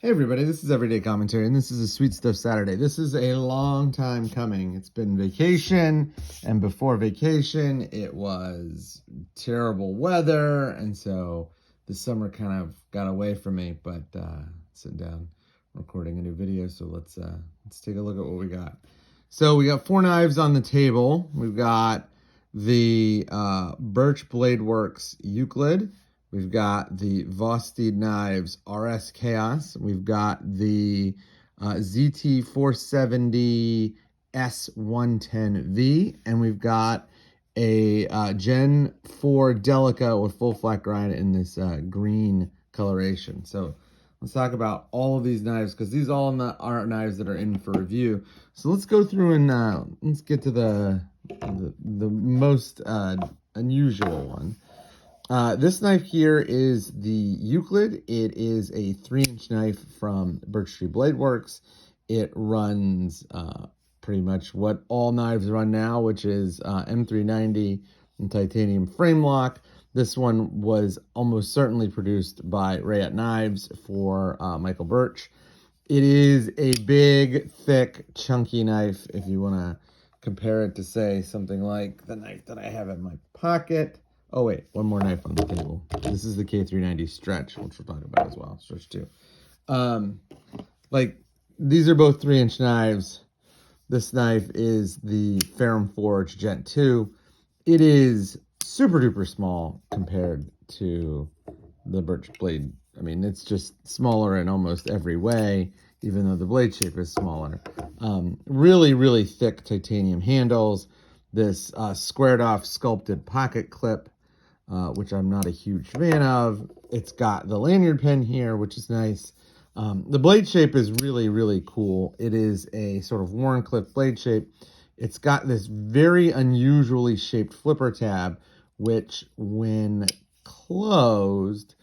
Hey everybody, this is Everyday Commentary, and this is a Sweet Stuff Saturday. This is a long time coming. It's been vacation, and before vacation, it was terrible weather, and so the summer kind of got away from me, but sitting down, recording a new video, so let's take a look at what we got. So we got 4 knives on the table. We've got the Burch Bladeworks Euclid. We've got the Vosteed knives RSKAOS. We've got the ZT470 S110V, and we've got a Gen 4 Delica with full flat grind in this green coloration. So let's talk about all of these knives, because these all are knives that are in for review. So let's go through and let's get to the most unusual one. This knife here is the Euclid. It is a 3-inch knife from Burch Bladeworks. It runs pretty much what all knives run now, which is M390 and titanium frame lock. This one was almost certainly produced by Rayette Knives for Michael Birch. It is a big, thick, chunky knife. If you want to compare it to, say, something like the knife that I have in my pocket. Oh wait, one more knife on the table. This is the K390 Stretch, which we'll talk about as well. Stretch 2. Like, these are both 3-inch knives. This knife is the Ferrum Forge Gen 2. It is super duper small compared to the Burch Blade. I mean, it's just smaller in almost every way, even though the blade shape is smaller. Really, really thick titanium handles. This squared off sculpted pocket clip, which I'm not a huge fan of. It's got the lanyard pin here, which is nice. The blade shape is really, really cool. It is a sort of Warncliffe blade shape. It's got this very unusually shaped flipper tab, which when closed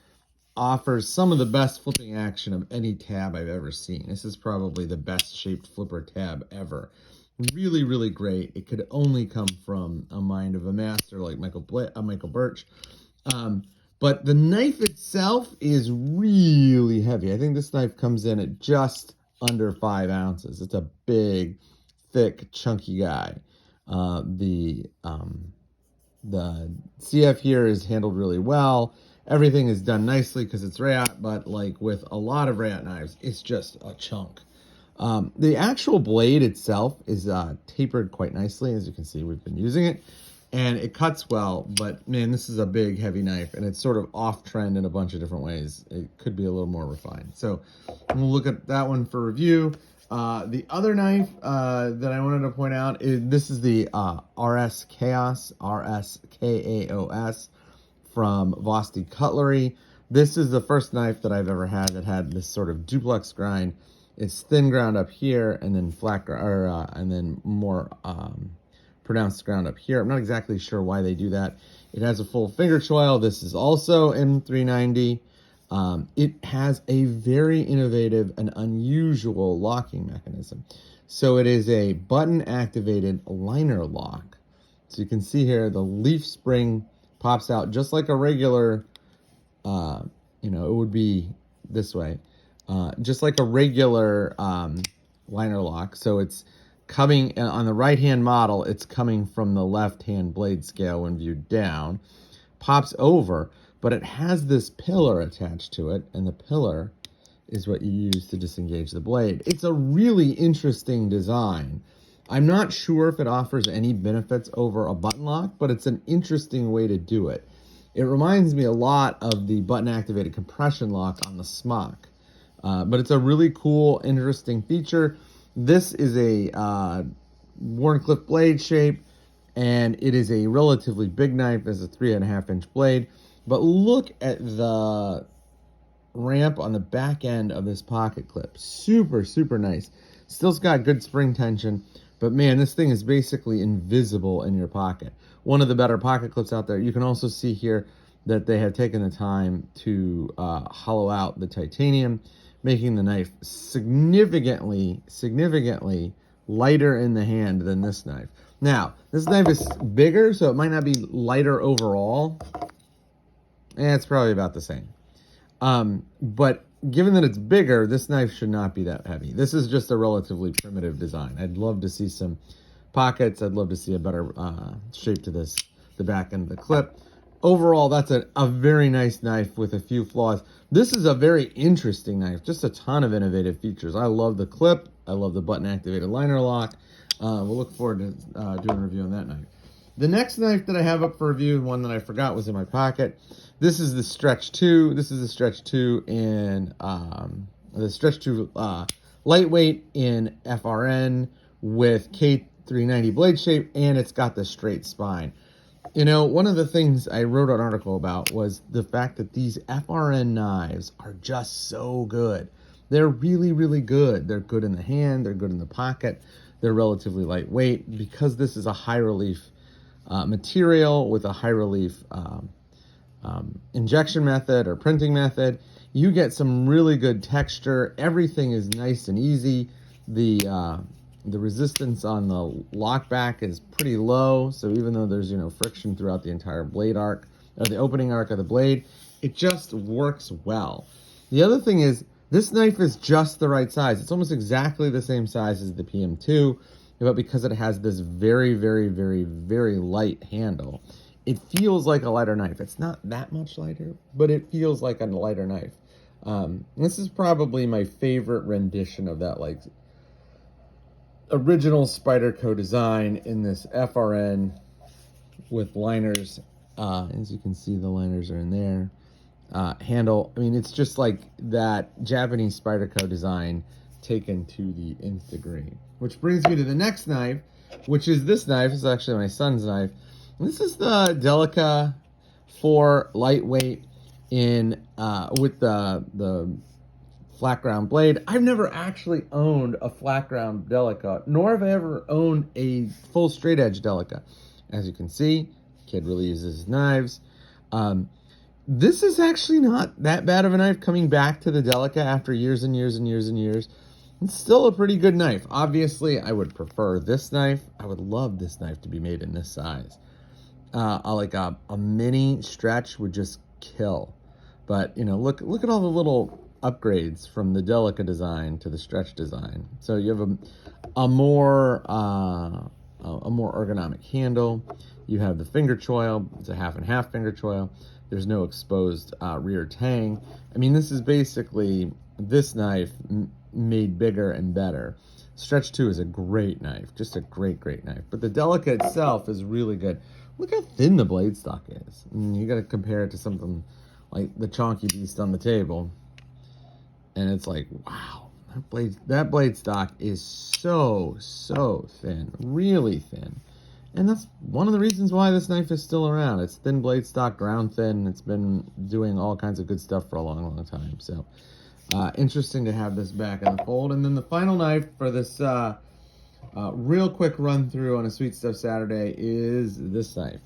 offers some of the best flipping action of any tab I've ever seen. This is probably the best shaped flipper tab ever. Really, really great. It could only come from a mind of a master like Michael Birch. But the knife itself is really heavy. I think this knife comes in at just under 5 ounces. It's a big, thick, chunky guy. The CF here is handled really well. Everything is done nicely because it's Rayette, but like with a lot of Rayette knives, it's just a chunk. The actual blade itself is tapered quite nicely. As you can see, we've been using it, and it cuts well, but man, this is a big, heavy knife, and it's sort of off trend in a bunch of different ways. It could be a little more refined. So we'll look at that one for review. The other knife that I wanted to point out is this is the RSKAOS, RSKAOS from Vosty Cutlery. This is the first knife that I've ever had that had this sort of duplex grind. It's thin ground up here, and then flat, and then more pronounced ground up here. I'm not exactly sure why they do that. It has a full finger choil. This is also M390. It has a very innovative and unusual locking mechanism. So it is a button-activated liner lock. So you can see here the leaf spring pops out just like a regular, it would be this way. Just like a regular liner lock. So it's coming on the right-hand model, it's coming from the left-hand blade scale when viewed down, pops over, but it has this pillar attached to it, and the pillar is what you use to disengage the blade. It's a really interesting design. I'm not sure if it offers any benefits over a button lock, but it's an interesting way to do it. It reminds me a lot of the button-activated compression lock on the smock. But it's a really cool, interesting feature. This is a Warncliffe blade shape, and it is a relatively big knife as a 3.5-inch blade. But look at the ramp on the back end of this pocket clip. Super, super nice. Still's got good spring tension, but man, this thing is basically invisible in your pocket. One of the better pocket clips out there. You can also see here that they have taken the time to hollow out the titanium, making the knife significantly lighter in the hand than this knife. Now, this knife is bigger, so it might not be lighter overall. It's probably about the same. But given that it's bigger, this knife should not be that heavy. This is just a relatively primitive design. I'd love to see some pockets. I'd love to see a better shape to this, the back end of the clip. Overall, that's a very nice knife with a few flaws. This is a very interesting knife, just a ton of innovative features. I love the clip. I love the button-activated liner lock. We'll look forward to doing a review on that knife. The next knife that I have up for review, one that I forgot was in my pocket. This is the Stretch 2. This is the Stretch 2 in the Stretch 2 lightweight in FRN with K390 blade shape, and it's got the straight spine. You know, one of the things I wrote an article about was the fact that these FRN knives are just so good. They're really, really good. They're good in the hand. They're good in the pocket. They're relatively lightweight because this is a high relief material with a high relief injection method or printing method. You get some really good texture. Everything is nice and easy. The resistance on the lock back is pretty low, so even though there's, you know, friction throughout the entire blade arc, or the opening arc of the blade, it just works well. The other thing is, this knife is just the right size. It's almost exactly the same size as the PM2, but because it has this very, very, very, very light handle, it feels like a lighter knife. It's not that much lighter, but it feels like a lighter knife. This is probably my favorite rendition of that, like, original Spyderco design in this FRN with liners. As you can see, the liners are in there. Handle, I mean, it's just like that Japanese Spyderco design taken to the nth degree. Which brings me to the next knife, which is this knife. This is actually my son's knife. This is the Delica 4 lightweight in with the flat ground blade. I've never actually owned a flat ground Delica, nor have I ever owned a full straight edge Delica. As you can see, kid really uses his knives. This is actually not that bad of a knife coming back to the Delica after years and years and years and years. It's still a pretty good knife. Obviously, I would prefer this knife. I would love this knife to be made in this size. Like a mini Stretch would just kill. But, you know, look at all the little upgrades from the Delica design to the Stretch design. So you have a more ergonomic handle. You have the finger choil. It's a half and half finger choil. There's no exposed rear tang. I mean, this is basically this knife made bigger and better. Stretch 2 is a great knife, just a great, great knife. But the Delica itself is really good. Look how thin the blade stock is. I mean, you got to compare it to something like the Chonky Beast on the table. And it's like, wow, that blade stock is so, so thin, really thin. And that's one of the reasons why this knife is still around. It's thin blade stock, ground thin. It's been doing all kinds of good stuff for a long, long time. So interesting to have this back in the fold. And then the final knife for this real quick run through on a Sweet Stuff Saturday is this knife.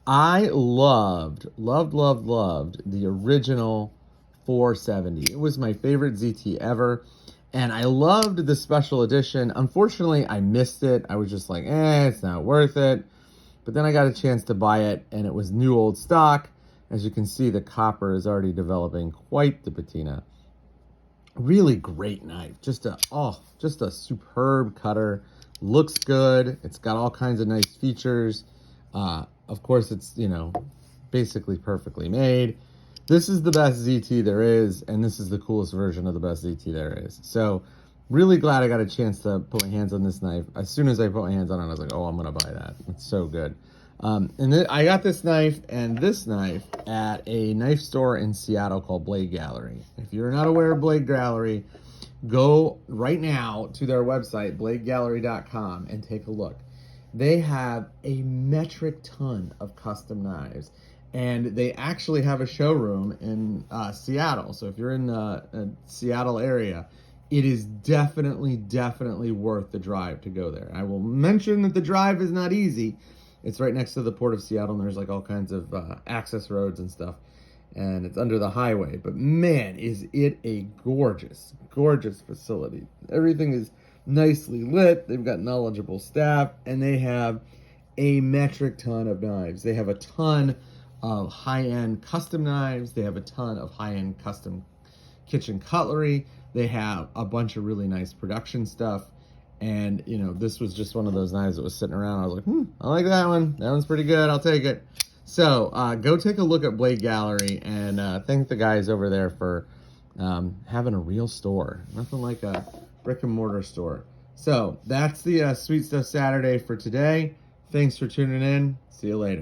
I loved the original 470. It was my favorite ZT ever. And I loved the special edition. Unfortunately, I missed it. I was just like, it's not worth it. But then I got a chance to buy it, and it was new old stock. As you can see, the copper is already developing quite the patina. Really great knife. Just a superb cutter. Looks good. It's got all kinds of nice features. Of course, it's, you know, basically perfectly made. This is the best ZT there is, and this is the coolest version of the best ZT there is. So, really glad I got a chance to put my hands on this knife. As soon as I put my hands on it, I was like, oh, I'm going to buy that. It's so good. And I got this knife and this knife at a knife store in Seattle called Blade Gallery. If you're not aware of Blade Gallery, go right now to their website, bladegallery.com, and take a look. They have a metric ton of custom knives. And they actually have a showroom in Seattle. So if you're in the Seattle area, it is definitely worth the drive to go there. I will mention that the drive is not easy. It's right next to the Port of Seattle, and there's like all kinds of access roads and stuff. And it's under the highway. But man, is it a gorgeous, gorgeous facility. Everything is nicely lit. They've got knowledgeable staff, and they have a metric ton of knives. They have a ton of high-end custom knives. They have a ton of high-end custom kitchen cutlery. They have a bunch of really nice production stuff. And, you know, this was just one of those knives that was sitting around. I was like, I like that one. That one's pretty good. I'll take it. So go take a look at Blade Gallery and thank the guys over there for having a real store. Nothing like a brick and mortar store. So that's the Sweet Stuff Saturday for today. Thanks for tuning in. See you later.